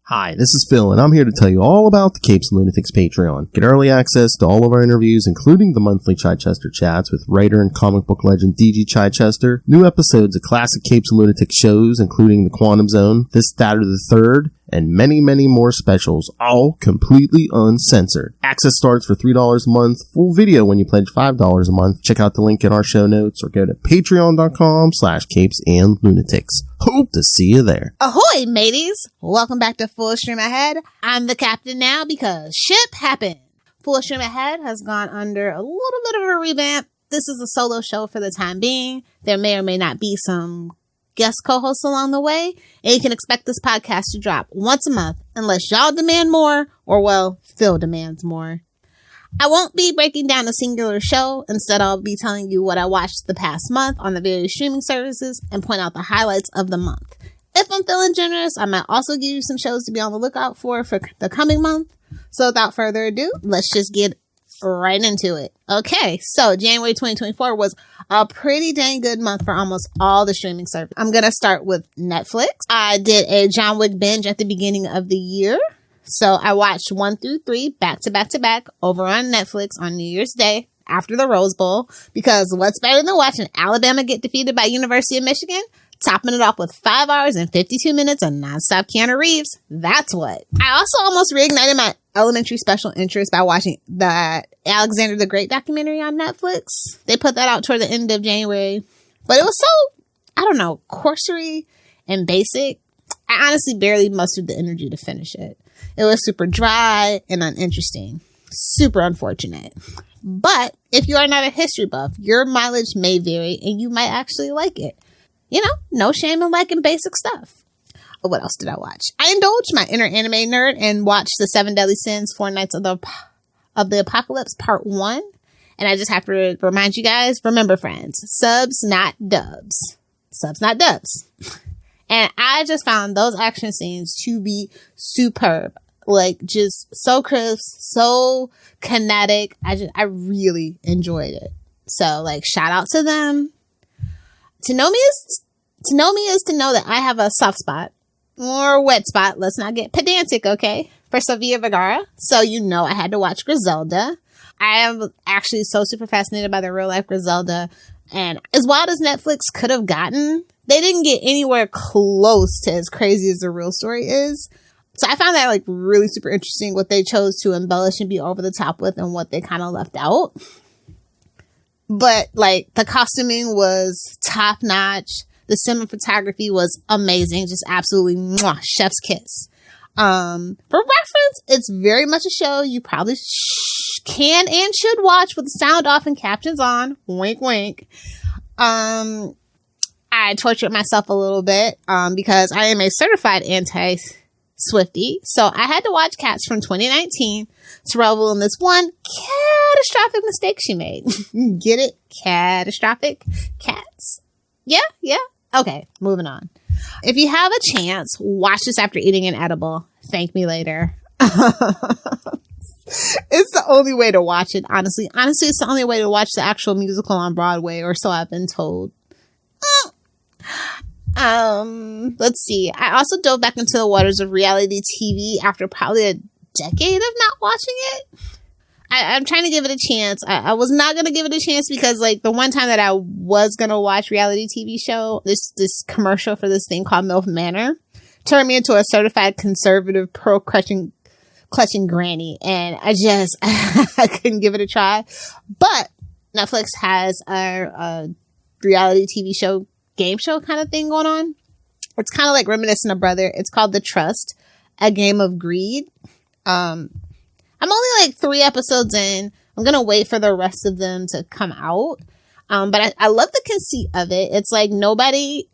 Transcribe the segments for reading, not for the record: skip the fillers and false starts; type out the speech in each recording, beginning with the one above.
Hi, this is Phil, and I'm here to tell you all about the Capes and Lunatics Patreon. Get early access to all of our interviews, including the monthly Chichester chats with writer and comic book legend D.G. Chichester, new episodes of classic Capes and Lunatics shows, including The Quantum Zone, This, That, or the Third, and many, many more specials, all completely uncensored. Access starts for $3 a month, full video when you pledge $5 a month. Check out the link in our show notes or go to patreon.com/capesandlunatics. Hope to see you there. Ahoy, mateys! Welcome back to Full Stream Ahead. I'm the captain now because ship happened. Full Stream Ahead has gone under a little bit of a revamp. This is a solo show for the time being. There may or may not be some guest co-hosts along the way, and you can expect this podcast to drop once a month unless y'all demand more, or well, Phil demands more. I won't be breaking down a singular show. Instead, I'll be telling you what I watched the past month on the various streaming services and point out the highlights of the month. If I'm feeling generous, I might also give you some shows to be on the lookout for the coming month. So without further ado, let's just get right into it. Okay, so January 2024 was a pretty dang good month for almost all the streaming services. I'm going to start with Netflix. I did a John Wick binge at the beginning of the year. So I watched 1 through 3 back to back to back over on Netflix on New Year's Day after the Rose Bowl, because what's better than watching Alabama get defeated by University of Michigan? Topping it off with 5 hours and 52 minutes of nonstop Keanu Reeves. That's what. I also almost reignited my elementary special interest by watching the Alexander the Great documentary on Netflix. They put that out toward the end of January. But it was so, I don't know, cursory and basic. I honestly barely mustered the energy to finish it. It was super dry and uninteresting. Super unfortunate. But if you are not a history buff, your mileage may vary and you might actually like it. You know, no shame in liking basic stuff. What else did I watch? I indulged my inner anime nerd and watched The 7 Deadly Sins, 4 Nights of the Apocalypse Part 1. And I just have to remind you guys, remember friends, subs, not dubs. Subs, not dubs. And I just found those action scenes to be superb. Like, just so crisp, so kinetic. I really enjoyed it. So, like, shout out to them. To know me is to know that I have a soft spot or wet spot. Let's not get pedantic, okay? For Sofia Vergara. So, you know, I had to watch Griselda. I am actually so super fascinated by the real life Griselda. And as wild as Netflix could have gotten, they didn't get anywhere close to as crazy as the real story is. So I found that like really super interesting what they chose to embellish and be over the top with and what they kind of left out. But like the costuming was top notch. The cinematography was amazing. Just absolutely mwah, chef's kiss. For reference, it's very much a show you probably can and should watch with the sound off and captions on. Wink, wink. I tortured myself a little bit because I am a certified anti-Swiftie. So I had to watch Cats from 2019 to revel in this one catastrophic mistake she made. Get it? Catastrophic? Cats. Yeah. Okay, moving on. If you have a chance, watch this after eating an edible. Thank me later. It's the only way to watch it, honestly. Honestly, it's the only way to watch the actual musical on Broadway, or so I've been told. Let's see. I also dove back into the waters of reality TV after probably a decade of not watching it. I'm trying to give it a chance. I was not going to give it a chance because like the one time that I was going to watch reality TV show, this commercial for this thing called MILF Manor turned me into a certified conservative pro clutching granny. And I couldn't give it a try. But Netflix has a reality TV show, game show kind of thing going on. It's kind of like reminiscent of Brother. It's called The Trust, a Game of Greed. I'm only like 3 episodes in. I'm going to wait for the rest of them to come out. But I love the conceit of it. It's like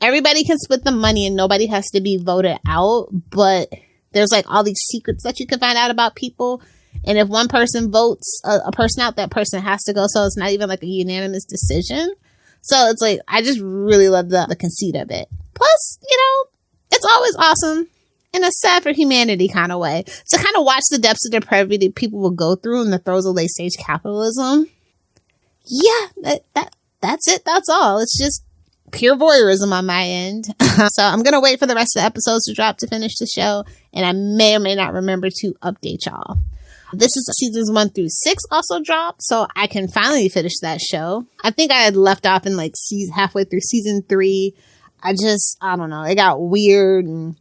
everybody can split the money and nobody has to be voted out. But there's like all these secrets that you can find out about people. And if one person votes a person out, that person has to go. So it's not even like a unanimous decision. So it's like, I just really love the conceit of it. Plus, you know, it's always awesome in a sad for humanity kind of way to kind of watch the depths of depravity people will go through in the throes of late stage capitalism. Yeah, that's it. That's all. It's just pure voyeurism on my end. So I'm going to wait for the rest of the episodes to drop to finish the show. And I may or may not remember to update y'all. This is seasons 1 through 6 also dropped, so I can finally finish that show. I think I had left off in like halfway through season 3. I don't know. It got weird and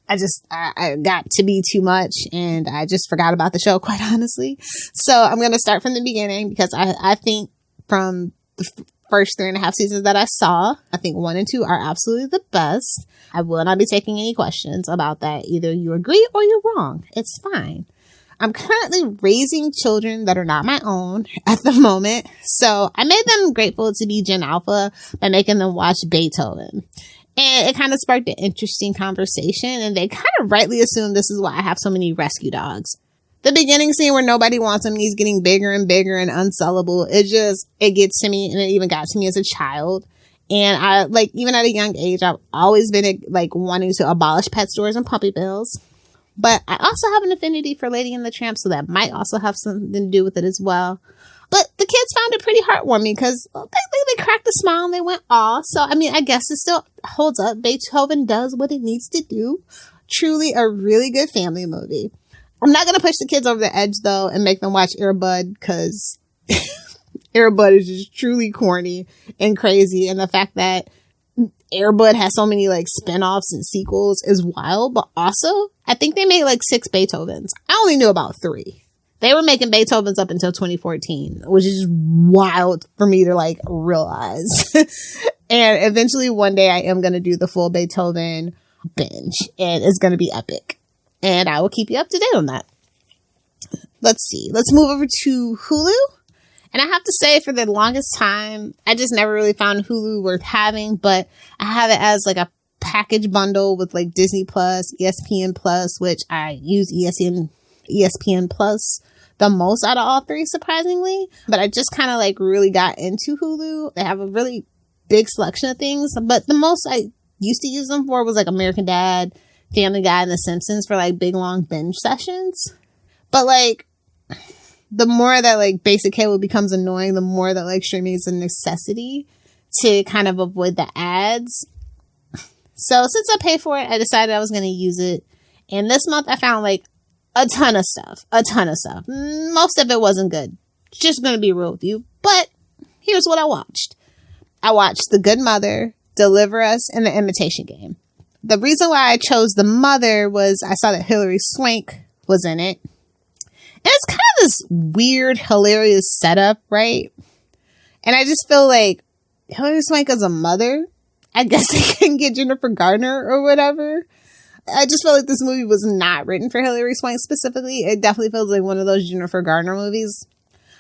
I got to be too much and I just forgot about the show, quite honestly. So I'm going to start from the beginning because I think from the first 3.5 seasons that I saw, I think 1 and 2 are absolutely the best. I will not be taking any questions about that. Either you agree or you're wrong. It's fine. I'm currently raising children that are not my own at the moment. So I made them grateful to be Gen Alpha by making them watch Beethoven. And it kind of sparked an interesting conversation. And they kind of rightly assumed this is why I have so many rescue dogs. The beginning scene where nobody wants him and he's getting bigger and bigger and unsellable. It gets to me, and it even got to me as a child. And I, even at a young age, I've always been wanting to abolish pet stores and puppy bills. But I also have an affinity for Lady and the Tramp, so that might also have something to do with it as well. But the kids found it pretty heartwarming because they cracked a smile and they went, aw. So, I mean, I guess it still holds up. Beethoven does what it needs to do. Truly a really good family movie. I'm not going to push the kids over the edge, though, and make them watch Air Bud because Air Bud is just truly corny and crazy. And the fact that Air Bud has so many spin-offs and sequels is wild. But also, I think they made 6 Beethovens. I only knew about 3. They were making Beethovens up until 2014, which is wild for me to realize. And eventually one day I am going to do the full Beethoven binge, and it's going to be epic. And I will keep you up to date on that. Let's see. Let's move over to Hulu. And I have to say, for the longest time, I just never really found Hulu worth having, but I have it as a package bundle with Disney Plus, ESPN Plus, which I use ESPN Plus the most out of all 3, surprisingly. But I just kind of really got into Hulu. They have a really big selection of things, but the most I used to use them for was American Dad, Family Guy, and The Simpsons for big long binge sessions. But the more that basic cable becomes annoying, the more that streaming is a necessity to kind of avoid the ads. So since I paid for it, I decided I was going to use it. And this month I found a ton of stuff. Most of it wasn't good. Just going to be real with you. But here's what I watched. I watched The Good Mother, Deliver Us, and The Imitation Game. The reason why I chose The Mother was I saw that Hilary Swank was in it. And it's kind of this weird, hilarious setup, right? And I just feel Hilary Swank as a mother, I guess they couldn't get Jennifer Garner or whatever. I just felt this movie was not written for Hilary Swank specifically. It definitely feels like one of those Jennifer Garner movies.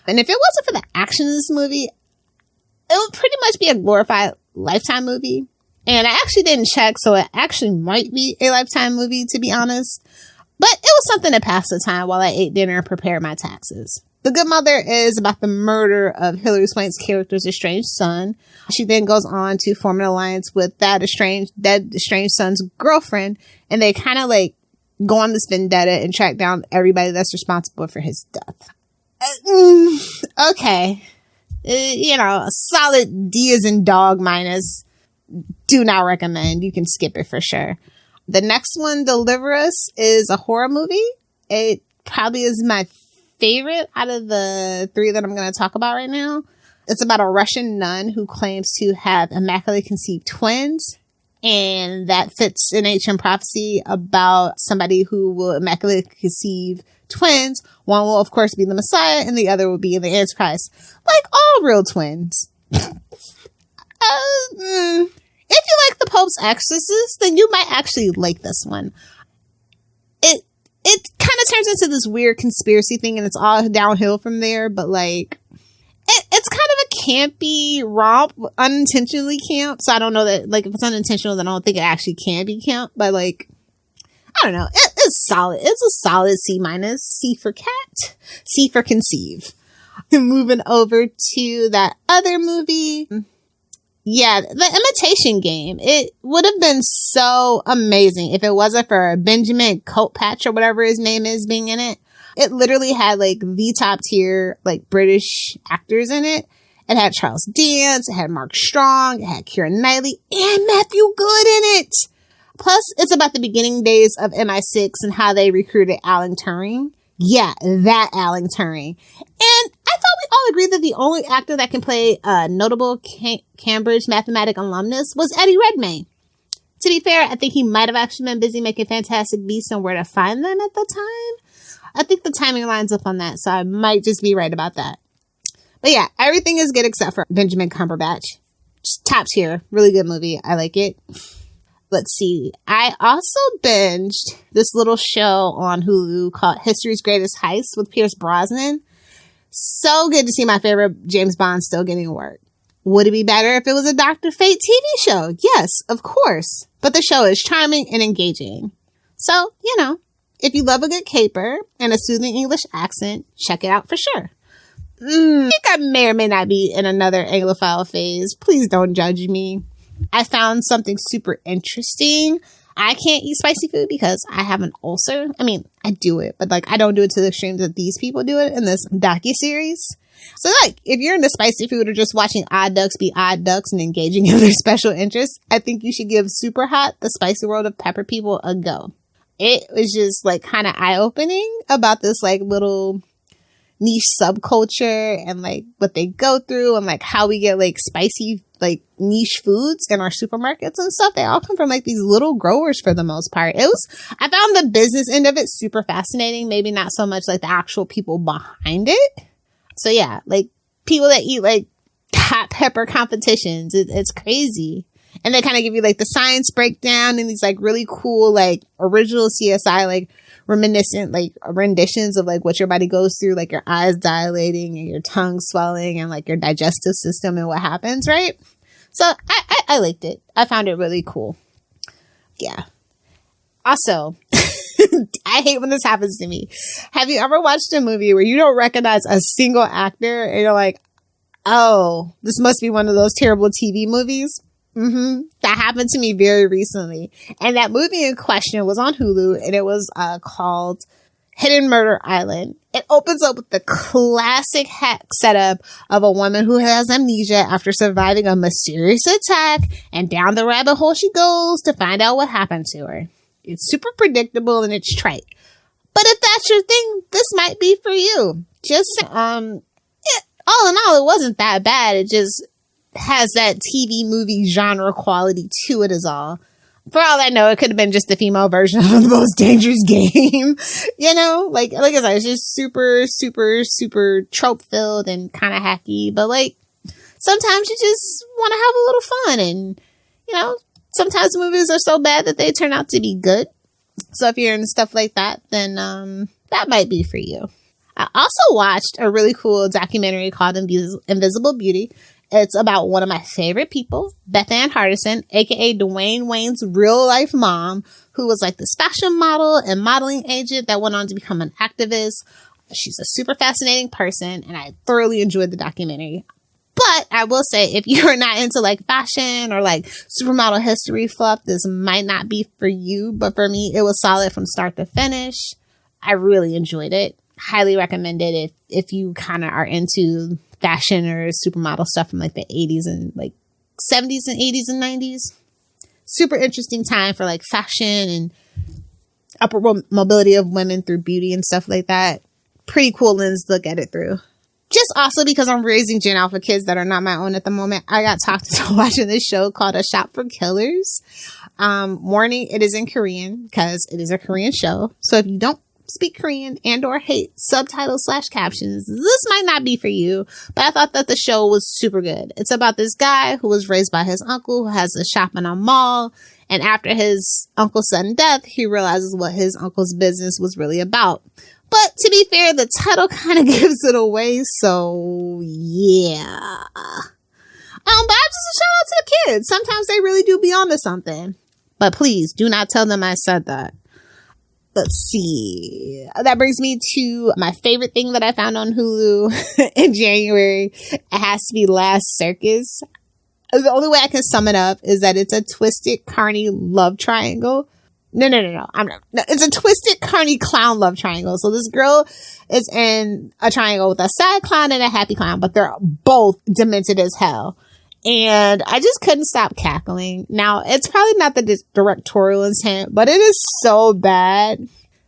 And if it wasn't for the action in this movie, it would pretty much be a glorified Lifetime movie. And I actually didn't check, so it actually might be a Lifetime movie, to be honest. But it was something to pass the time while I ate dinner and prepared my taxes. The Good Mother is about the murder of Hilary Swank's character's estranged son. She then goes on to form an alliance with that estranged son's girlfriend. And they kind of go on this vendetta and track down everybody that's responsible for his death. Okay. A solid D as in dog minus. Do not recommend. You can skip it for sure. The next one, Deliver Us, is a horror movie. It probably is my favorite out of the 3 that I'm going to talk about right now. It's about a Russian nun who claims to have immaculately conceived twins. And that fits an ancient prophecy about somebody who will immaculately conceive twins. One will, of course, be the Messiah, and the other will be the Antichrist. Like all real twins. If you like the Pope's Exorcist, then you might actually like this one. It kind of turns into this weird conspiracy thing, and it's all downhill from there, but it's kind of a campy romp, unintentionally camp, so I don't know that, if it's unintentional, then I don't think it actually can be camp, but I don't know, it's solid. It's a solid C-, C for cat, C for conceive. Moving over to that other movie. Yeah, The Imitation Game. It would have been so amazing if it wasn't for Benjamin Coatpatch or whatever his name is being in it. It literally had the top tier British actors in it. It had Charles Dance, it had Mark Strong, it had Keira Knightley, and Matthew Good in it. Plus, it's about the beginning days of MI6 and how they recruited Alan Turing. Yeah, that Alan Turing. And I thought we all agreed that the only actor that can play a notable Cambridge mathematic alumnus was Eddie Redmayne. To be fair, I think he might have actually been busy making Fantastic Beasts and Where to Find Them at the time. I think the timing lines up on that, so I might just be right about that. But yeah, everything is good except for Benjamin Cumberbatch. Just top tier. Really good movie. I like it. Let's see. I also binged this little show on Hulu called History's Greatest Heists with Pierce Brosnan. So good to see my favorite James Bond still getting work. Would it be better if it was a Dr. Fate TV show? Yes, of course. But the show is charming and engaging. So, if you love a good caper and a soothing English accent, check it out for sure. I think I may or may not be in another Anglophile phase. Please don't judge me. I found something super interesting. I can't eat spicy food because I have an ulcer. I mean, I do it, but I don't do it to the extremes that these people do it in this docuseries. So if you're into spicy food or just watching odd ducks be odd ducks and engaging in their special interests, I think you should give Super Hot, the spicy world of pepper people, a go. It was just kind of eye-opening about this little niche subculture and what they go through and how we get spicy niche foods in our supermarkets and stuff. They all come from these little growers for the most part. I found the business end of it super fascinating. Maybe not so much the actual people behind it. So yeah, people that eat hot pepper competitions. It's crazy. And they kind of give you the science breakdown and these really cool original CSI reminiscent renditions of what your body goes through, your eyes dilating and your tongue swelling and your digestive system and what happens, right? So I liked it. I found it really cool. Yeah. Also, I hate when this happens to me. Have you ever watched a movie where you don't recognize a single actor and you're like, oh, this must be one of those terrible TV movies? That happened to me very recently. And that movie in question was on Hulu, and it was called Hidden Murder Island. It opens up with the classic setup of a woman who has amnesia after surviving a mysterious attack, and down the rabbit hole she goes to find out what happened to her. It's super predictable and it's trite. But if that's your thing, this might be for you. Just, all in all, it wasn't that bad. It just has that TV movie genre quality to it is all. For all I know, it could have been just the female version of The Most Dangerous Game. Like I said, it's just super, super, super trope filled and kind of hacky. But sometimes you just want to have a little fun. And, sometimes movies are so bad that they turn out to be good. So if you're into stuff like that, then that might be for you. I also watched a really cool documentary called Invisible Beauty. It's about one of my favorite people, Beth Ann Hardison, aka Dwayne Wayne's real life mom, who was this fashion model and modeling agent that went on to become an activist. She's a super fascinating person, and I thoroughly enjoyed the documentary. But I will say, if you're not into fashion or supermodel history fluff, this might not be for you. But for me, it was solid from start to finish. I really enjoyed it. Highly recommend it if you kind of are into fashion or supermodel stuff from the 80s and 70s and 80s and 90s. Super interesting time for fashion and upward mobility of women through beauty and stuff like that. Pretty cool lens to look at it through. Just also because I'm raising Gen Alpha kids that are not my own at the moment, I got talked into watching this show called A Shop for Killers. Warning, it is in Korean because it is a Korean show. So if you don't speak Korean and or hate subtitles / captions, this might not be for you, but I thought that the show was super good. It's about this guy who was raised by his uncle who has a shop in a mall, and after his uncle's sudden death, he realizes what his uncle's business was really about. But to be fair, the title kind of gives it away, so yeah. But I just a shout out to the kids. Sometimes they really do be onto something. But please, do not tell them I said that. Let's see. That brings me to my favorite thing that I found on Hulu in January. It has to be Last Circus. The only way I can sum it up is that it's a twisted, carny love triangle No. It's a twisted, carny clown love triangle. So this girl is in a triangle with a sad clown and a happy clown, but they're both demented as hell. And I just couldn't stop cackling. Now, it's probably not the directorial intent, but it is so bad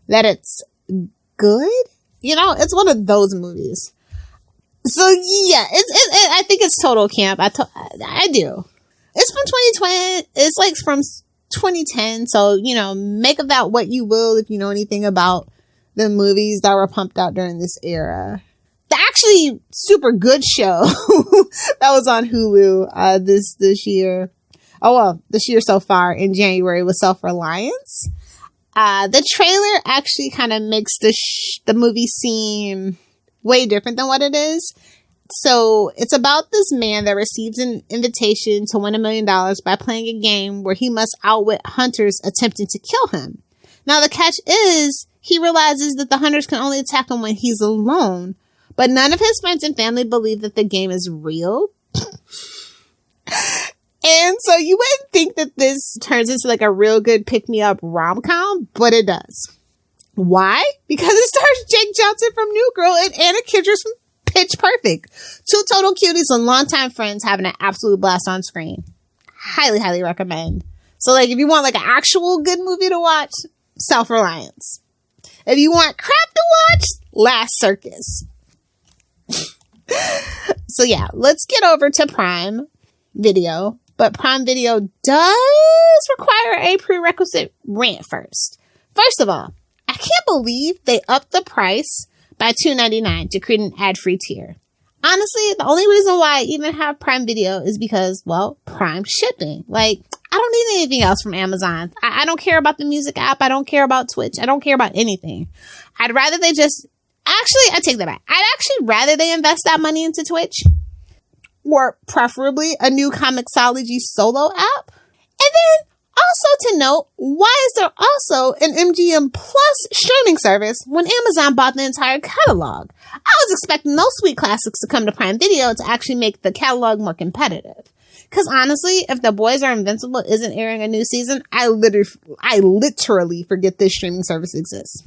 that it's good. You know, it's one of those movies. So yeah, I think it's total camp. I do. It's from 2020. It's like from 2010. So, you know, make of that what you will if you know anything about the movies that were pumped out during this era. The actually super good show that was on Hulu this year. Oh, well, this year so far in January was Reliance. The trailer actually kind of makes the movie seem way different than what it is. So it's about this man that receives an invitation to win $1 million by playing a game where he must outwit hunters attempting to kill him. Now the catch is he realizes that the hunters can only attack him when he's alone, but none of his friends and family believe that the game is real. And so you wouldn't think that this turns into like a real good pick-me-up rom-com, but it does. Why? Because it stars Jake Johnson from New Girl and Anna Kendrick from Pitch Perfect. Two total cuties and longtime friends having an absolute blast on screen. Highly, highly recommend. So like if you want like an actual good movie to watch, Reliance. If you want crap to watch, Last Circus. So yeah, let's get over to Prime Video. But Prime Video does require a prerequisite rant first. First of all, I can't believe they upped the price by $2.99 to create an ad-free tier. Honestly, the only reason why I even have Prime Video is because, well, Prime shipping. Like, I don't need anything else from Amazon. I don't care about the music app. I don't care about Twitch. I don't care about anything. I'd rather they just... Actually, I take that back. I'd actually rather they invest that money into Twitch. Or preferably a new Comixology solo app. And then also to note, why is there also an MGM Plus streaming service when Amazon bought the entire catalog? I was expecting those sweet classics to come to Prime Video to actually make the catalog more competitive. Because honestly, if The Boys Are Invincible isn't airing a new season, I literally forget this streaming service exists.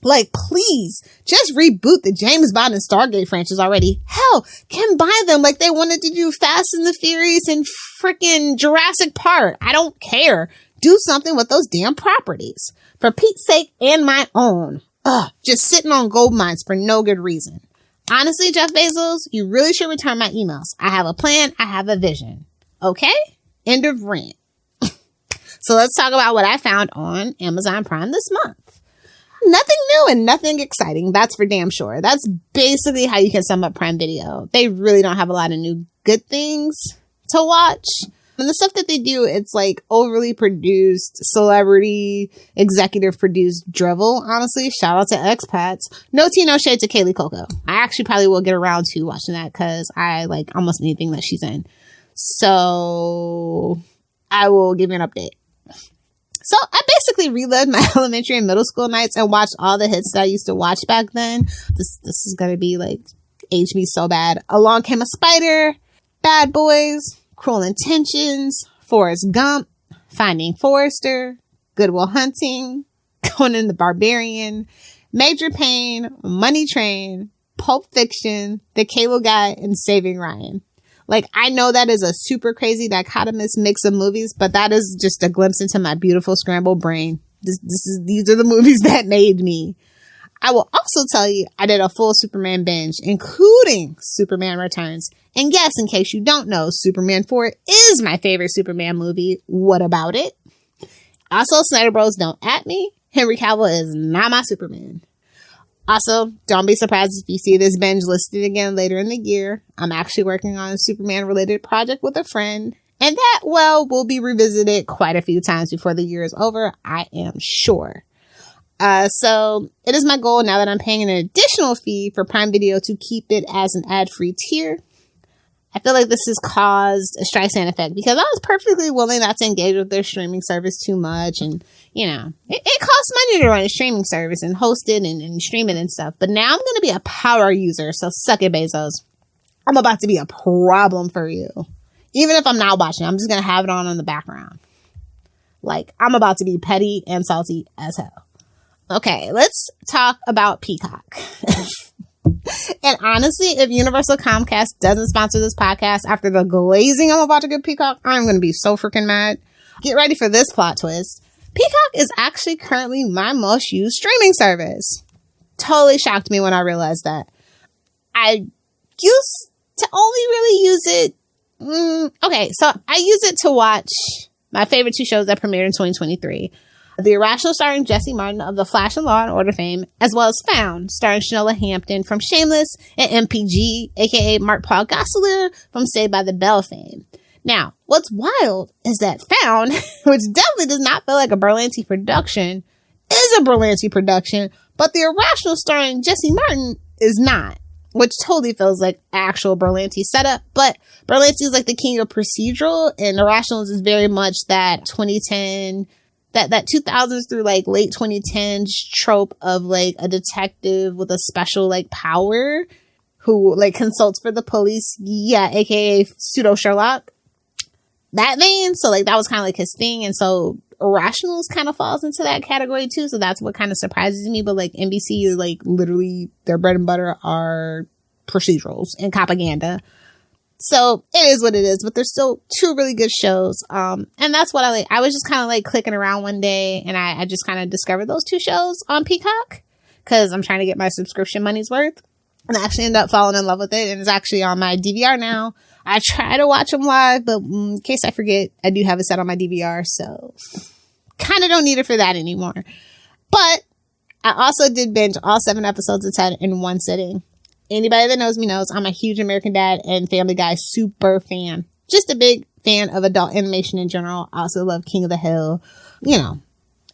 Like, please, just reboot the James Bond and Stargate franchise already. Hell, combine them like they wanted to do Fast and the Furious and freaking Jurassic Park. I don't care. Do something with those damn properties. For Pete's sake and my own. Just sitting on gold mines for no good reason. Honestly, Jeff Bezos, you really should return my emails. I have a plan. I have a vision. Okay? End of rant. So let's talk about what I found on Amazon Prime this month. Nothing new and nothing exciting. That's for damn sure. That's basically how you can sum up Prime Video. They really don't have a lot of new good things to watch. And the stuff that they do, it's like overly produced, celebrity, executive produced drivel. Honestly, shout out to expats. No tea, no shade to Kaylee Coco. I actually probably will get around to watching that because I like almost anything that she's in. So I will give you an update. So I basically relived my elementary and middle school nights and watched all the hits that I used to watch back then. This is going to be like, age me so bad. Along Came a Spider, Bad Boys, Cruel Intentions, Forrest Gump, Finding Forrester, Good Will Hunting, Conan the Barbarian, Major Payne, Money Train, Pulp Fiction, The Cable Guy, and Saving Ryan. Like, I know that is a super crazy dichotomous mix of movies, but that is just a glimpse into my beautiful scrambled brain. These are the movies that made me. I will also tell you, I did a full Superman binge, including Superman Returns. And yes, in case you don't know, Superman 4 is my favorite Superman movie. What about it? Also, Snyder Bros. Don't at me. Henry Cavill is not my Superman. Also, don't be surprised if you see this binge listed again later in the year. I'm actually working on a Superman-related project with a friend. And that, well, will be revisited quite a few times before the year is over, I am sure. So, it is my goal now that I'm paying an additional fee for Prime Video to keep it as an ad-free tier. I feel like this has caused a Streisand effect because I was perfectly willing not to engage with their streaming service too much. And, you know, it costs money to run a streaming service and host it and stream it and stuff. But now I'm going to be a power user. So suck it, Bezos. I'm about to be a problem for you. Even if I'm not watching, I'm just going to have it on in the background. Like, I'm about to be petty and salty as hell. Okay, let's talk about Peacock. And honestly, if Universal Comcast doesn't sponsor this podcast after the glazing I'm about to give Peacock, I'm going to be so freaking mad. Get ready for this plot twist. Peacock is actually currently my most used streaming service. Totally shocked me when I realized that. I used to only really use it. Okay, so I use it to watch my favorite 2 shows that premiered in 2023. The Irrational, starring Jesse Martin of The Flash and Law and Order fame, as well as Found, starring Shanola Hampton from Shameless, and MPG, aka Mark Paul Gosselaar from Saved by the Bell fame. Now, what's wild is that Found, which definitely does not feel like a Berlanti production, is a Berlanti production, but The Irrational, starring Jesse Martin, is not, which totally feels like actual Berlanti setup. But Berlanti is like the king of procedural, and Irrational is very much that 2010... That 2000s through like late 2010s trope of like a detective with a special like power who like consults for the police. Yeah, aka pseudo Sherlock. That vein. So like that was kind of like his thing. And so Irrationals kind of falls into that category too. So that's what kind of surprises me. But like NBC is like literally their bread and butter are procedurals and propaganda. So it is what it is, but there's still 2 really good shows. And that's what I like. I was just kind of like clicking around one day and I just kind of discovered those 2 shows on Peacock because I'm trying to get my subscription money's worth. And I actually ended up falling in love with it. And it's actually on my DVR now. I try to watch them live, but in case I forget, I do have it set on my DVR. So kind of don't need it for that anymore. But I also did binge all 7 episodes of Ted in one sitting. Anybody that knows me knows I'm a huge American Dad and Family Guy super fan. Just a big fan of adult animation in general. I also love King of the Hill,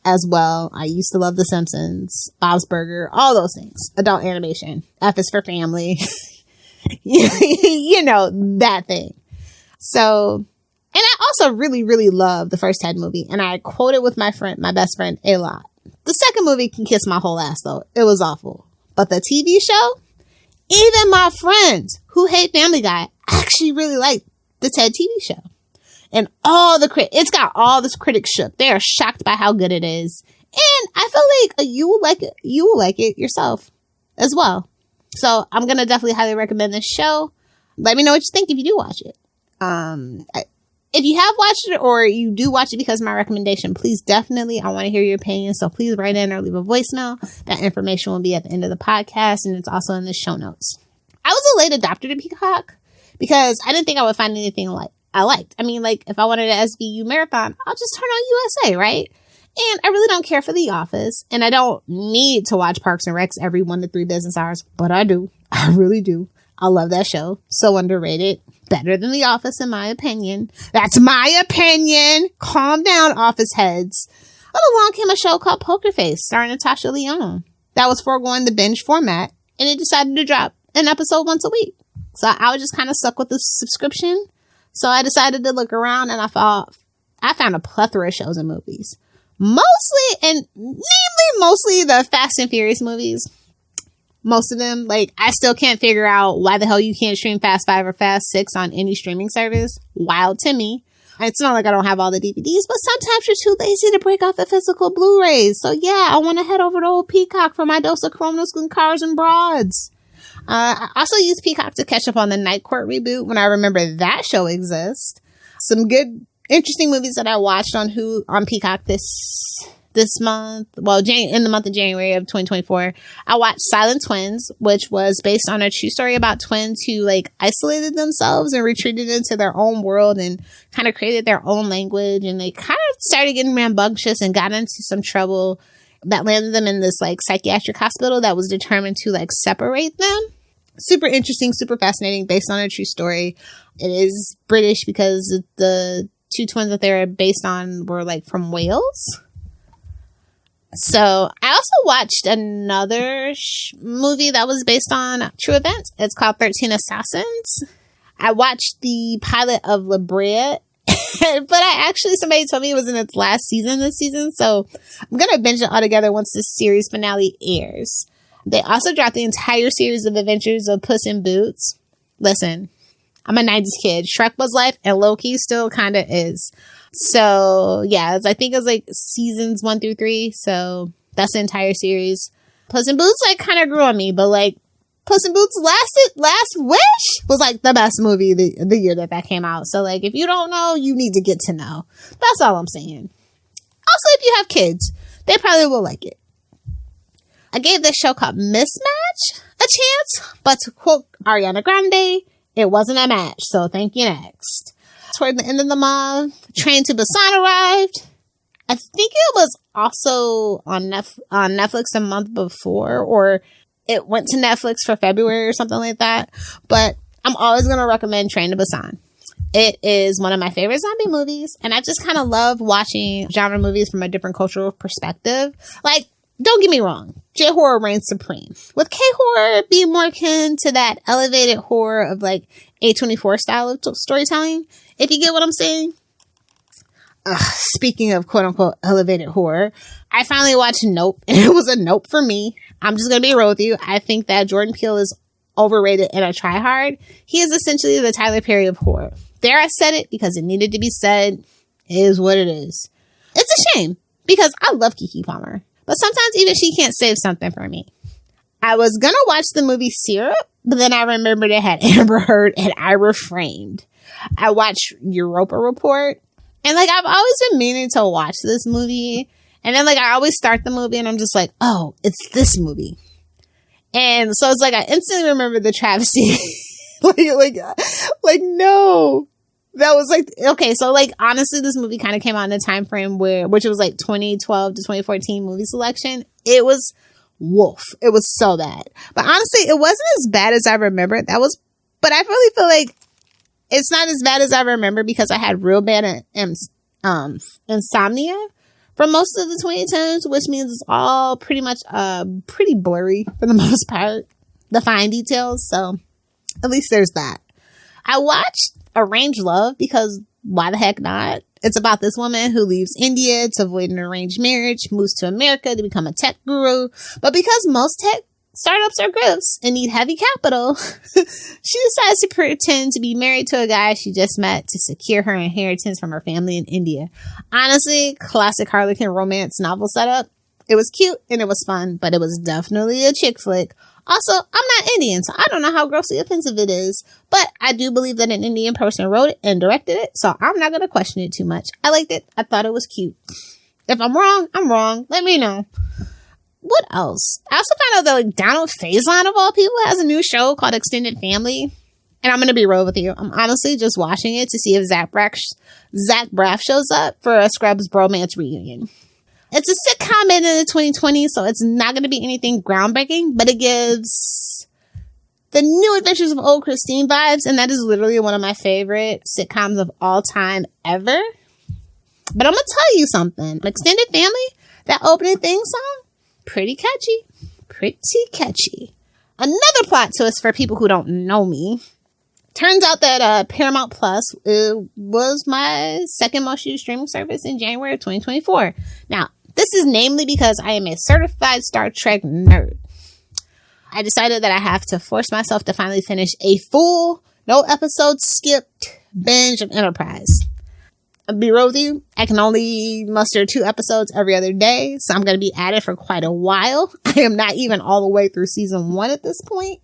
as well. I used to love The Simpsons, Bob's Burger, all those things. Adult animation. F is for family. That thing. So, and I also really, really love the first Ted movie. And I quote it with my best friend, a lot. The second movie can kiss my whole ass though. It was awful. But the TV show, even my friends who hate Family Guy actually really like the Ted TV show. And it's got all this critics shook. They are shocked by how good it is. And I feel like you will like it yourself as well. So I'm going to definitely highly recommend this show. Let me know what you think if you do watch it. If you have watched it or you do watch it because of my recommendation, please definitely, I want to hear your opinion. So please write in or leave a voicemail. That information will be at the end of the podcast and it's also in the show notes. I was a late adopter to Peacock because I didn't think I would find anything like I liked. I mean, like if I wanted an SVU marathon, I'll just turn on USA, right? And I really don't care for The Office and I don't need to watch Parks and Recs every 1 to 3 business hours, but I do. I really do. I love that show. So underrated. Better than The Office, in my opinion. That's my opinion. Calm down, Office heads. But along came a show called Poker Face, starring Natasha Lyonne. That was foregoing the binge format, and it decided to drop an episode once a week. So I was just kind of stuck with the subscription. So I decided to look around, and I found a plethora of shows and movies. Mostly the Fast and Furious movies. Most of them, like, I still can't figure out why the hell you can't stream Fast 5 or Fast 6 on any streaming service. Wild to me. It's not like I don't have all the DVDs, but sometimes you're too lazy to break out the physical Blu-rays. So yeah, I want to head over to old Peacock for my dose of Chronos and Cars and Broads. I also use Peacock to catch up on the Night Court reboot when I remember that show exists. Some good, interesting movies that I watched on Peacock this month, in the month of January of 2024, I watched Silent Twins, which was based on a true story about twins who like isolated themselves and retreated into their own world and kind of created their own language. And they kind of started getting rambunctious and got into some trouble that landed them in this like psychiatric hospital that was determined to like separate them. Super interesting, super fascinating, based on a true story. It is British because the 2 twins that they were based on were like from Wales. So I also watched another movie that was based on true events. It's called 13 Assassins. I watched the pilot of La Brea, but somebody told me it was in its last season this season. So I'm going to binge it all together once the series finale airs. They also dropped the entire series of Adventures of Puss in Boots. Listen, I'm a 90s kid. Shrek was life and low-key still kind of is. So yeah, I think it was like seasons 1 through 3. So that's the entire series. Puss in Boots like kind of grew on me, but like Puss in Boots Last Wish was like the best movie the year that came out. So like if you don't know, you need to get to know. That's all I'm saying. Also, if you have kids, they probably will like it. I gave this show called Mismatch a chance, but to quote Ariana Grande, it wasn't a match. So thank you next. Toward the end of the month, Train to Busan arrived. I think it was also on Netflix a month before, or it went to Netflix for February or something like that. But I'm always going to recommend Train to Busan. It is one of my favorite zombie movies, and I just kind of love watching genre movies from a different cultural perspective. Like, don't get me wrong, J-horror reigns supreme, with K-horror being more akin to that elevated horror of like A24 style of storytelling, if you get what I'm saying. Speaking of quote-unquote elevated horror, I finally watched Nope, and it was a nope for me. I'm just going to be real with you. I think that Jordan Peele is overrated and a tryhard. He is essentially the Tyler Perry of horror. There, I said it because it needed to be said. It is what it is. It's a shame, because I love Keke Palmer, but sometimes even she can't save something for me. I was going to watch the movie Syrup, but then I remembered it had Amber Heard, and I refrained. I watched Europa Report, and like I've always been meaning to watch this movie, and then like I always start the movie and I'm just like, oh, it's this movie. And so it's like I instantly remember the travesty. like no. That was like, okay, so like honestly this movie kind of came out in a time frame which was like 2012 to 2014 movie selection. It was woof. It was so bad. But honestly, it wasn't as bad as I remember. But I really feel like it's not as bad as I remember because I had real bad insomnia for most of the 2010s, which means it's all pretty much pretty blurry for the most part, the fine details. So at least there's that. I watched Arranged Love because why the heck not? It's about this woman who leaves India to avoid an arranged marriage, moves to America to become a tech guru. But because most tech startups are grifts and need heavy capital, she decides to pretend to be married to a guy she just met to secure her inheritance from her family in India. Honestly, classic Harlequin romance novel setup. It was cute and it was fun, but it was definitely a chick flick. Also, I'm not Indian, so I don't know how grossly offensive it is, but I do believe that an Indian person wrote it and directed it, so I'm not going to question it too much. I liked it. I thought it was cute. If I'm wrong, I'm wrong. Let me know. What else? I also found out that like Donald Faison of all people has a new show called Extended Family. And I'm going to be real with you. I'm honestly just watching it to see if Zach Braff shows up for a Scrubs bromance reunion. It's a sitcom made in the 2020s, so it's not going to be anything groundbreaking, but it gives the New Adventures of Old Christine vibes, and that is literally one of my favorite sitcoms of all time ever. But I'm going to tell you something. Extended Family, that opening theme song, pretty catchy. Another plot twist for people who don't know me. Turns out that Paramount Plus was my second most used streaming service in January of 2024. Now, this is namely because I am a certified Star Trek nerd. I decided that I have to force myself to finally finish a full, no episode skipped binge of Enterprise. I'll be real with you, I can only muster 2 episodes every other day, so I'm going to be at it for quite a while. I am not even all the way through season 1 at this point,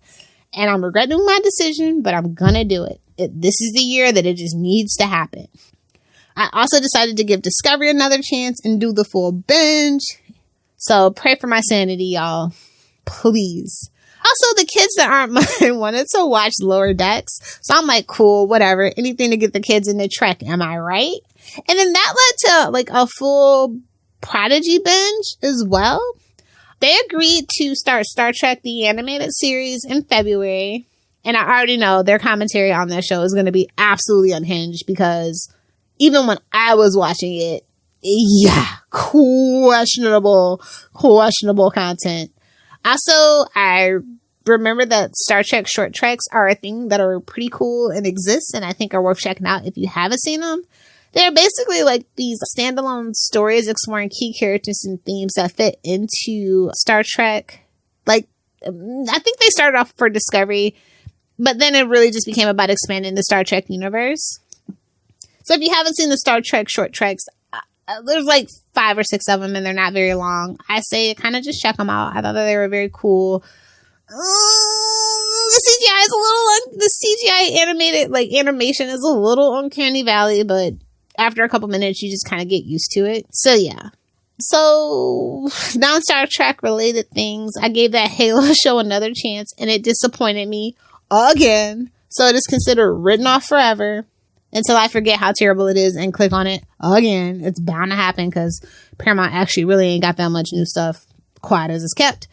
and I'm regretting my decision, but I'm going to do it. This is the year that it just needs to happen. I also decided to give Discovery another chance and do the full binge, so pray for my sanity, y'all. Please. Also, the kids that aren't mine wanted to watch Lower Decks, so I'm like, cool, whatever. Anything to get the kids into Trek, am I right? And then that led to like a full Prodigy binge as well. They agreed to start Star Trek the Animated Series in February, and I already know their commentary on that show is going to be absolutely unhinged because even when I was watching it, yeah, questionable content. Also, I remember that Star Trek short treks are a thing that are pretty cool and exist, and I think are worth checking out if you haven't seen them. They're basically like these standalone stories exploring key characters and themes that fit into Star Trek. Like, I think they started off for Discovery, but then it really just became about expanding the Star Trek universe. So if you haven't seen the Star Trek short treks, there's like 5 or 6 of them and they're not very long. I say kind of just check them out. I thought that they were very cool. The CGI animated, like, animation is a little uncanny valley, but after a couple minutes, you just kind of get used to it. So, yeah. So, non-Star Trek related things, I gave that Halo show another chance, and it disappointed me again. So, it is considered written off forever until I forget how terrible it is and click on it again. It's bound to happen because Paramount actually really ain't got that much new stuff, quiet as it's kept.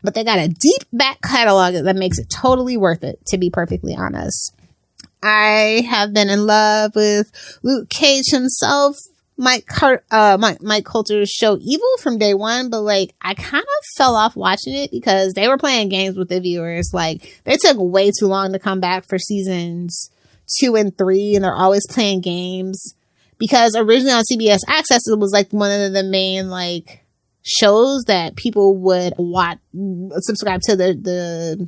But they got a deep back catalog that makes it totally worth it, to be perfectly honest. I have been in love with Luke Cage himself, Mike Coulter's show Evil from day one, but like I kind of fell off watching it because they were playing games with the viewers. Like they took way too long to come back for seasons 2 and 3, and they're always playing games because originally on CBS Access it was like one of the main like shows that people would subscribe to the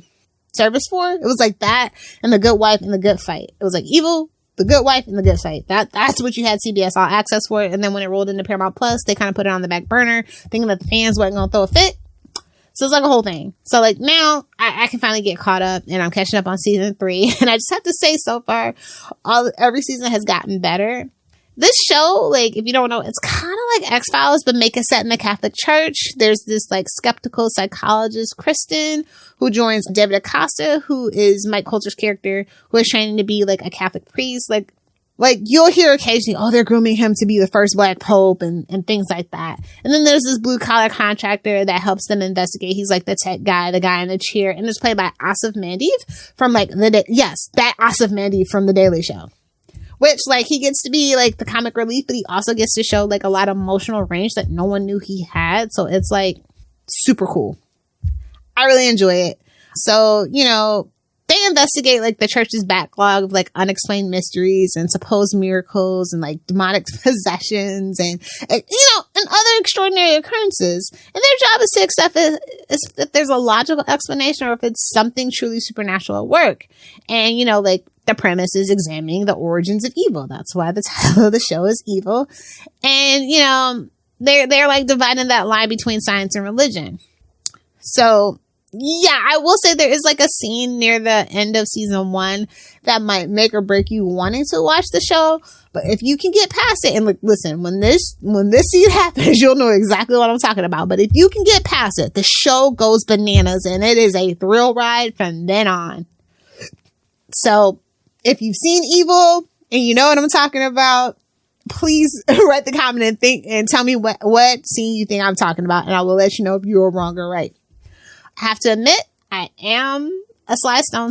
service for. It was like that and The Good Wife and The Good Fight. It was like Evil, The Good Wife, and The Good Fight. That's what you had CBS All Access for. And then when it rolled into Paramount Plus, they kind of put it on the back burner, thinking that the fans wasn't going to throw a fit. So it's like a whole thing. So like now I can finally get caught up and I'm catching up on season 3. And I just have to say so far, every season has gotten better. This show, like, if you don't know, it's kind of like X-Files, but make it set in the Catholic Church. There's this, like, skeptical psychologist, Kristen, who joins David Acosta, who is Mike Coulter's character, who is training to be, like, a Catholic priest. Like you'll hear occasionally, oh, they're grooming him to be the first black pope and things like that. And then there's this blue-collar contractor that helps them investigate. He's, like, the tech guy, the guy in the chair, and it's played by Asif Mandeep from, like, that Asif Mandeep from The Daily Show. Which, like, he gets to be, like, the comic relief, but he also gets to show, like, a lot of emotional range that no one knew he had. So it's, like, super cool. I really enjoy it. So, you know, they investigate, like, the church's backlog of, like, unexplained mysteries and supposed miracles and, like, demonic possessions and you know, and other extraordinary occurrences. And their job is to accept if there's a logical explanation or if it's something truly supernatural at work. And, you know, like, the premise is examining the origins of evil. That's why the title of the show is Evil. And, you know, they're like dividing that line between science and religion. So, yeah, I will say there is like a scene near the end of season 1 that might make or break you wanting to watch the show. But if you can get past it, and like, listen, when this scene happens, you'll know exactly what I'm talking about. But if you can get past it, the show goes bananas and it is a thrill ride from then on. So, if you've seen Evil and you know what I'm talking about, please write the comment and tell me what scene you think I'm talking about, and I will let you know if you are wrong or right. I have to admit, I am a Sly Stone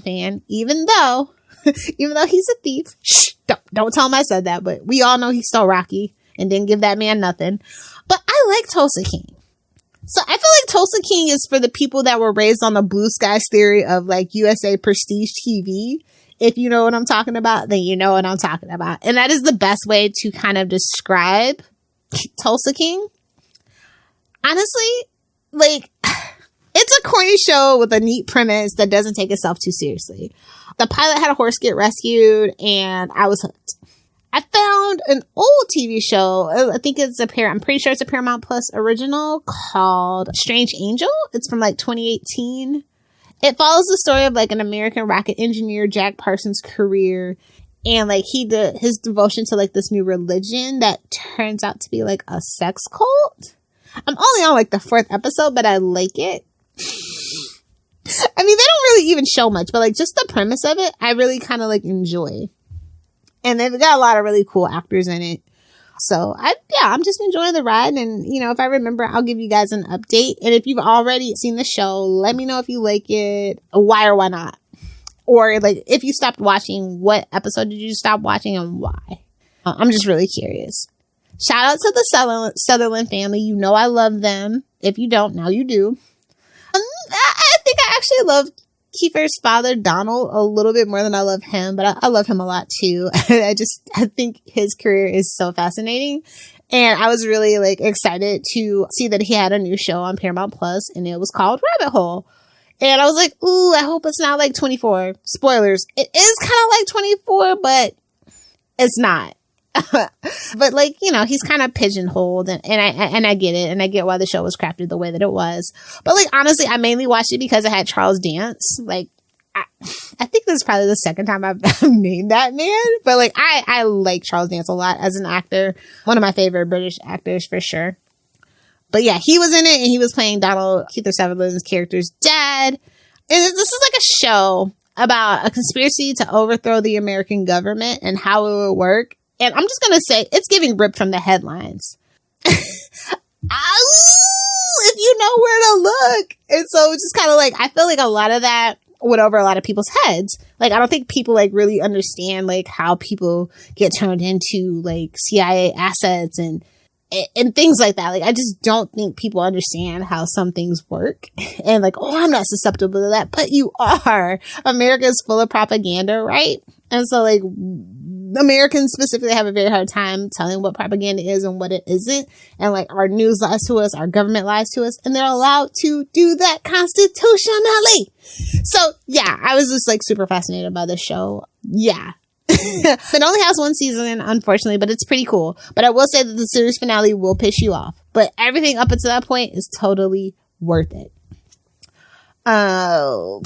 fan, even though he's a thief. Shh, don't tell him I said that, but we all know he stole Rocky and didn't give that man nothing. But I like Tulsa King. So I feel like Tulsa King is for the people that were raised on the blue skies theory of like USA Prestige TV. If you know what I'm talking about, then you know what I'm talking about. And that is the best way to kind of describe Tulsa King. Honestly, like, it's a corny show with a neat premise that doesn't take itself too seriously. The pilot had a horse get rescued and I was hooked. I found an old TV show. I think I'm pretty sure it's a Paramount Plus original called Strange Angel. It's from like 2018. It follows the story of like an American rocket engineer, Jack Parsons' career, and like his devotion to like this new religion that turns out to be like a sex cult. I'm only on like the 4th episode, but I like it. I mean, they don't really even show much, but like just the premise of it, I really kind of like enjoy. And they've got a lot of really cool actors in it. So I'm just enjoying the ride. And, you know, if I remember, I'll give you guys an update. And if you've already seen the show, let me know if you like it, why or why not. Or like, if you stopped watching, what episode did you stop watching and why? I'm just really curious. Shout out to the Sutherland family. You know, I love them. If you don't, now you do. I think I actually love Kiefer's father, Donald, a little bit more than I love him, but I love him a lot too. I think his career is so fascinating. And I was really like excited to see that he had a new show on Paramount Plus and it was called Rabbit Hole. And I was like, ooh, I hope it's not like 24. Spoilers. It is kind of like 24, but it's not. But like, you know, he's kind of pigeonholed, and I get it, and I get why the show was crafted the way that it was. But like, honestly, I mainly watched it because it had Charles Dance. Like, I think this is probably the second time I've named that man, but like, I like Charles Dance a lot as an actor. One of my favorite British actors for sure. But yeah, he was in it, and he was playing Donald Keith Sutherland's character's dad. And this is like a show about a conspiracy to overthrow the American government and how it would work. And I'm just going to say, it's giving ripped from the headlines. If you know where to look. And so it's just kind of like, I feel like a lot of that went over a lot of people's heads. Like, I don't think people like really understand like how people get turned into like CIA assets and things like that. Like, I just don't think people understand how some things work. And like, oh, I'm not susceptible to that. But you are. America's full of propaganda, right? And so like, Americans specifically have a very hard time telling what propaganda is and what it isn't. And like, our news lies to us, our government lies to us, and they're allowed to do that constitutionally. So yeah, I was just like super fascinated by the show. Yeah. It only has one season, unfortunately, but it's pretty cool. But I will say that the series finale will piss you off. But everything up until that point is totally worth it. I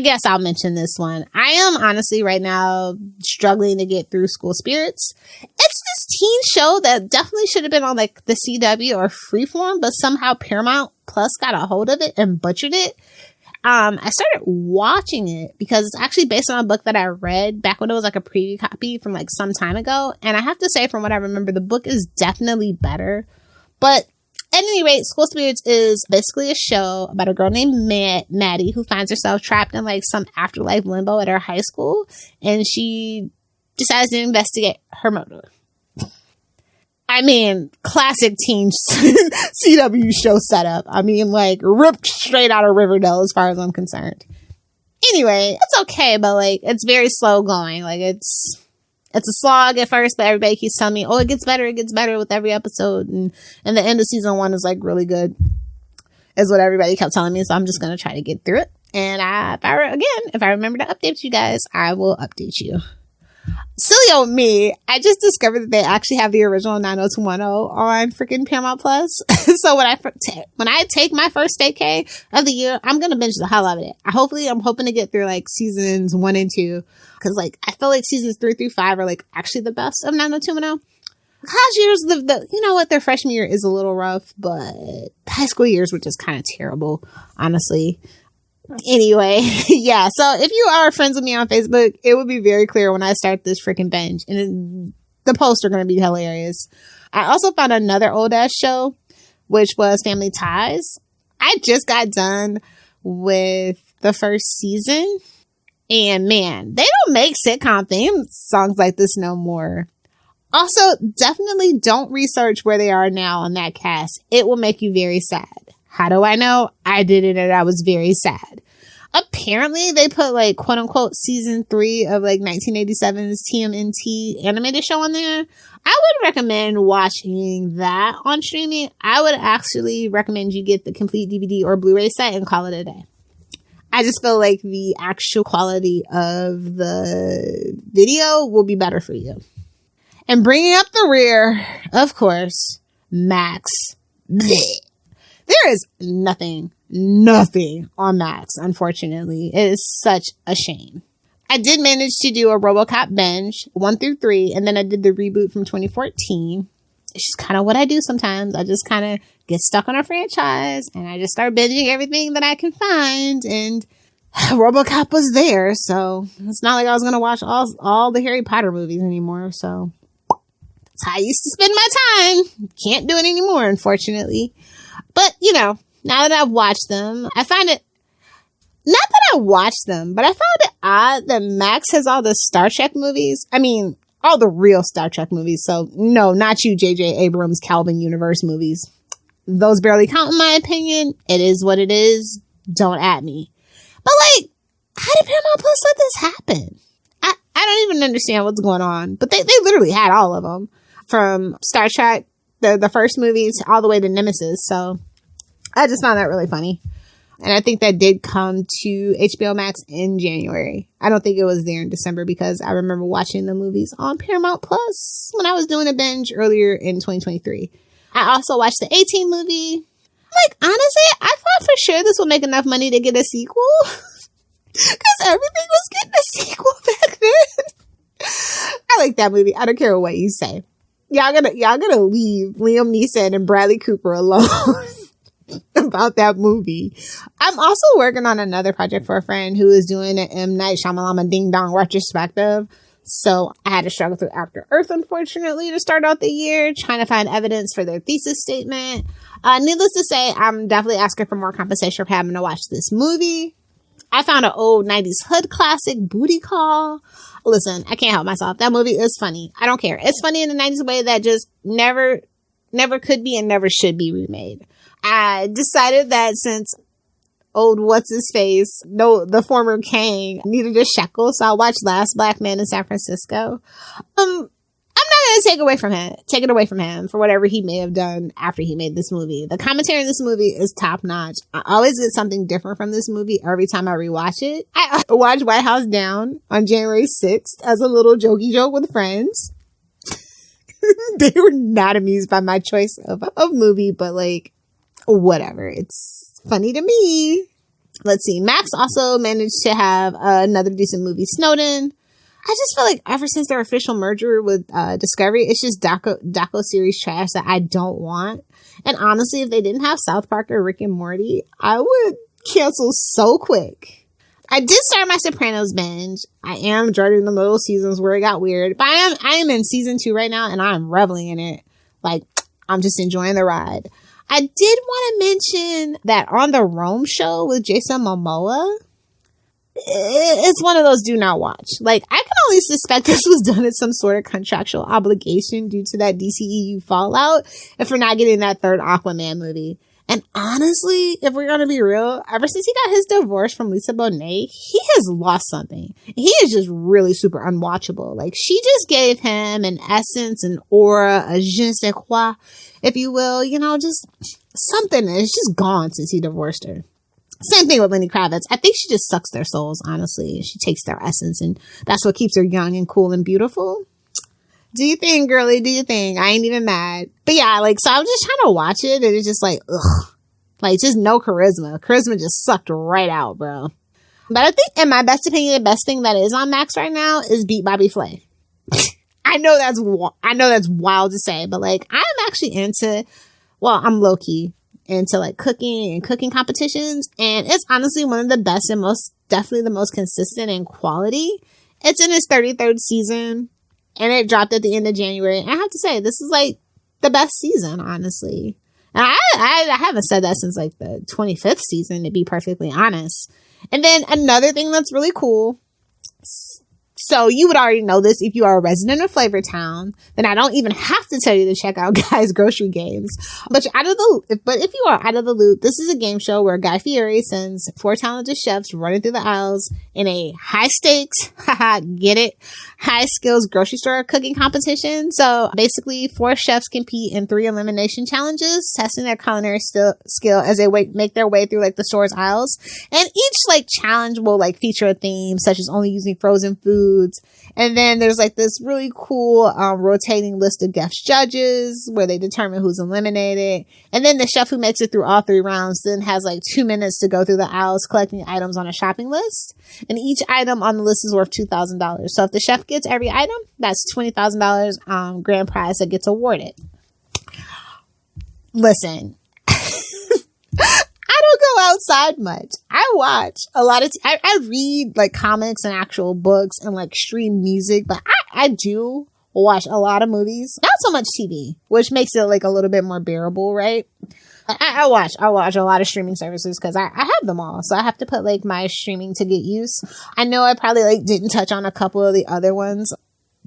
guess I'll mention this one. I am honestly right now struggling to get through School Spirits. It's this teen show that definitely should have been on like the CW or Freeform, but somehow Paramount Plus got a hold of it and butchered it. I started watching it because it's actually based on a book that I read back when it was like a preview copy from like some time ago. And I have to say, from what I remember, the book is definitely better. But at any rate, School Spirits is basically a show about a girl named Maddie who finds herself trapped in like some afterlife limbo at her high school. And she decides to investigate her motive. I mean, classic teen CW show setup. I mean, like, ripped straight out of Riverdale as far as I'm concerned. Anyway, it's okay, but like, it's very slow going. Like, it's a slog at first, but everybody keeps telling me, oh, it gets better with every episode. And the end of season 1 is like really good, is what everybody kept telling me. So I'm just going to try to get through it. And if I remember to update you guys, I will update you. Silly old me, I just discovered that they actually have the original 90210 on freaking Paramount Plus. So when I take my first vacay of the year, I'm gonna binge the hell out of it. I'm hoping to get through like seasons 1 and 2, because like I feel like seasons 3 through 5 are like actually the best of 90210. College years, you know what, their freshman year is a little rough, but high school years were just kind of terrible, honestly. Anyway, yeah, so if you are friends with me on Facebook, it will be very clear when I start this freaking binge, and the posts are going to be hilarious. I also found another old ass show, which was Family Ties. I just got done with the first season, and man, they don't make sitcom theme songs like this no more. Also, definitely don't research where they are now on that cast. It will make you very sad. How do I know? I did it and I was very sad. Apparently, they put like quote unquote season 3 of like 1987's TMNT animated show on there. I would recommend watching that on streaming. I would actually recommend you get the complete DVD or Blu-ray set and call it a day. I just feel like the actual quality of the video will be better for you. And bringing up the rear, of course, Max. Blech. There is nothing on Max, unfortunately. It is such a shame. I did manage to do a Robocop binge, 1 through 3, and then I did the reboot from 2014. It's just kind of what I do sometimes. I just kind of get stuck on a franchise, and I just start binging everything that I can find, and Robocop was there, so it's not like I was going to watch all the Harry Potter movies anymore, so that's how I used to spend my time. Can't do it anymore, unfortunately. But, you know, now that I've watched them, I find it, not that I watched them, but I found it odd that Max has all the Star Trek movies. I mean, all the real Star Trek movies. So, no, not you, J.J. Abrams, Calvin Universe movies. Those barely count in my opinion. It is what it is. Don't at me. But, like, how did Paramount Plus let this happen? I don't even understand what's going on. But they literally had all of them. From Star Trek, the first movies all the way to Nemesis. So I just found that really funny. And I think that did come to HBO Max in January. I don't think it was there in December because I remember watching the movies on Paramount Plus when I was doing a binge earlier in 2023. I also watched the 18 movie. Like, honestly, I thought for sure this would make enough money to get a sequel. Because everything was getting a sequel back then. I like that movie. I don't care what you say. Y'all gonna leave Liam Neeson and Bradley Cooper alone about that movie. I'm also working on another project for a friend who is doing an M. Night Shyamalan Ding Dong retrospective. So I had to struggle through After Earth, unfortunately, to start out the year, trying to find evidence for their thesis statement. Needless to say, I'm definitely asking for more compensation for having to watch this movie. I found an old 90s hood classic, Booty Call. Listen, I can't help myself. That movie is funny. I don't care. It's funny in a 90s way that just never could be and never should be remade. I decided that since old what's-his-face, the former Kang, needed a shekel, so I watched Last Black Man in San Francisco. I'm not going to take it away from him for whatever he may have done after he made this movie. The commentary in this movie is top-notch. I always get something different from this movie every time I rewatch it. I watched White House Down on January 6th as a little jokey joke with friends. They were not amused by my choice of movie, but like, whatever. It's funny to me. Let's see. Max also managed to have another decent movie, Snowden. I just feel like ever since their official merger with Discovery, it's just doco series trash that I don't want. And honestly, if they didn't have South Park or Rick and Morty, I would cancel so quick. I did start my Sopranos binge. I am dreading the middle seasons where it got weird. But I am in season 2 right now, and I'm reveling in it. Like, I'm just enjoying the ride. I did want to mention that on the Rome show with Jason Momoa, it's one of those do not watch. Like, I can only suspect this was done as some sort of contractual obligation due to that DCEU fallout and for not getting that third Aquaman movie. And honestly, if we're going to be real, ever since he got his divorce from Lisa Bonet, he has lost something. He is just really super unwatchable. Like, she just gave him an essence, an aura, a je ne sais quoi, if you will. You know, just something that's just gone since he divorced her. Same thing with Lenny Kravitz. I think she just sucks their souls, honestly. She takes their essence, and that's what keeps her young and cool and beautiful. Do you think, girly? Do you think? I ain't even mad. But yeah, like, so I'm just trying to watch it, and it's just like, ugh. Like, just no charisma. Charisma just sucked right out, bro. But I think, in my best opinion, the best thing that is on Max right now is Beat Bobby Flay. I know that's wild to say, but like, I'm actually I'm low-key into like cooking and cooking competitions, and it's honestly one of the best and definitely the most consistent in quality. It's in its 33rd season, and it dropped at the end of January. And I have to say, this is like the best season, honestly. And I haven't said that since like the 25th season, to be perfectly honest. And then another thing that's really cool. So you would already know this if you are a resident of Flavortown, then I don't even have to tell you to check out Guy's Grocery Games. But if you are out of the loop, this is a game show where Guy Fieri sends 4 talented chefs running through the aisles in a high stakes, get it, high skills grocery store cooking competition. So basically 4 chefs compete in 3 elimination challenges, testing their culinary skill as they make their way through like the store's aisles. And each like challenge will like feature a theme, such as only using frozen foods. And then there's like this really cool rotating list of guest judges where they determine who's eliminated. And then the chef who makes it through all 3 rounds then has like 2 minutes to go through the aisles collecting items on a shopping list. And each item on the list is worth $2,000. So if the chef gets every item, that's $20,000 grand prize that gets awarded. Listen. I don't go outside much. I watch a lot of I read like comics and actual books and like stream music, but I do watch a lot of movies. Not so much TV, which makes it like a little bit more bearable, right? I watch a lot of streaming services because I have them all. So I have to put like my streaming to get used. I know I probably like didn't touch on a couple of the other ones,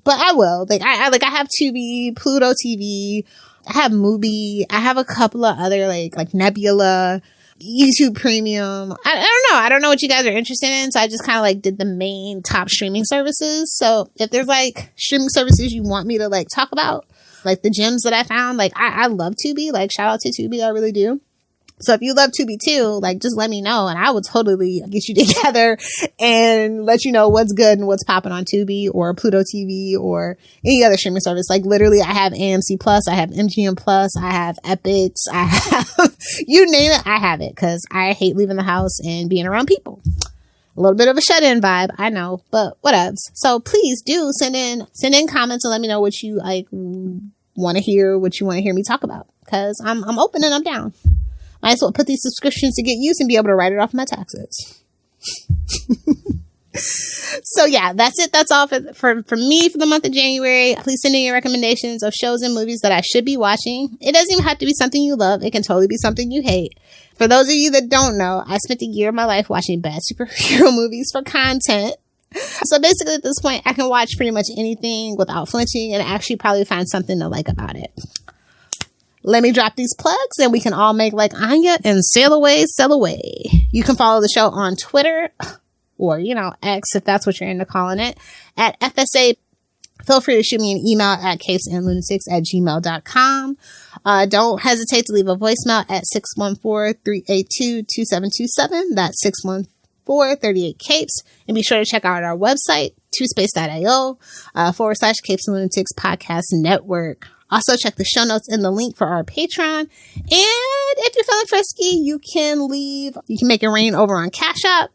but I will. Like I have Tubi, Pluto TV, I have Mubi, I have a couple of other like Nebula, YouTube Premium. I don't know what you guys are interested in, so I just kind of like did the main top streaming services. So if there's like streaming services you want me to like talk about, like the gems that I found, like I love Tubi, like shout out to Tubi, I really do. So if you love Tubi too, like, just let me know and I will totally get you together and let you know what's good and what's popping on Tubi or Pluto TV or any other streaming service. Like, literally, I have AMC Plus, I have MGM Plus, I have Epix, I have, you name it, I have it, because I hate leaving the house and being around people. A little bit of a shut-in vibe, I know, but whatevs. So please do send in comments and let me know what you like want to hear, what you want to hear me talk about, because I'm open and I'm down. Might as well put these subscriptions to get used and be able to write it off my taxes. So yeah, that's it. That's all for me for the month of January. Please send in your recommendations of shows and movies that I should be watching. It doesn't even have to be something you love. It can totally be something you hate. For those of you that don't know, I spent a year of my life watching bad superhero movies for content. So basically at this point, I can watch pretty much anything without flinching and actually probably find something to like about it. Let me drop these plugs and we can all make like Anya and sail away, sail away. You can follow the show on Twitter or, X, if that's what you're into calling it, at FSA. Feel free to shoot me an email at capesandlunatics@gmail.com. Don't hesitate to leave a voicemail at 614-382-2727. That's 614-38-CAPES. And be sure to check out our website, twospace.io, /Capes and Lunatics Podcast Network. Also, check the show notes in the link for our Patreon. And if you're feeling frisky, you can make it rain over on Cash App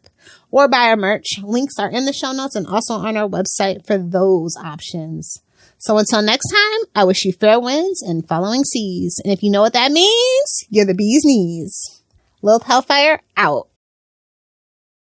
or buy our merch. Links are in the show notes and also on our website for those options. So until next time, I wish you fair winds and following seas. And if you know what that means, you're the bee's knees. Lilith Hellfire out.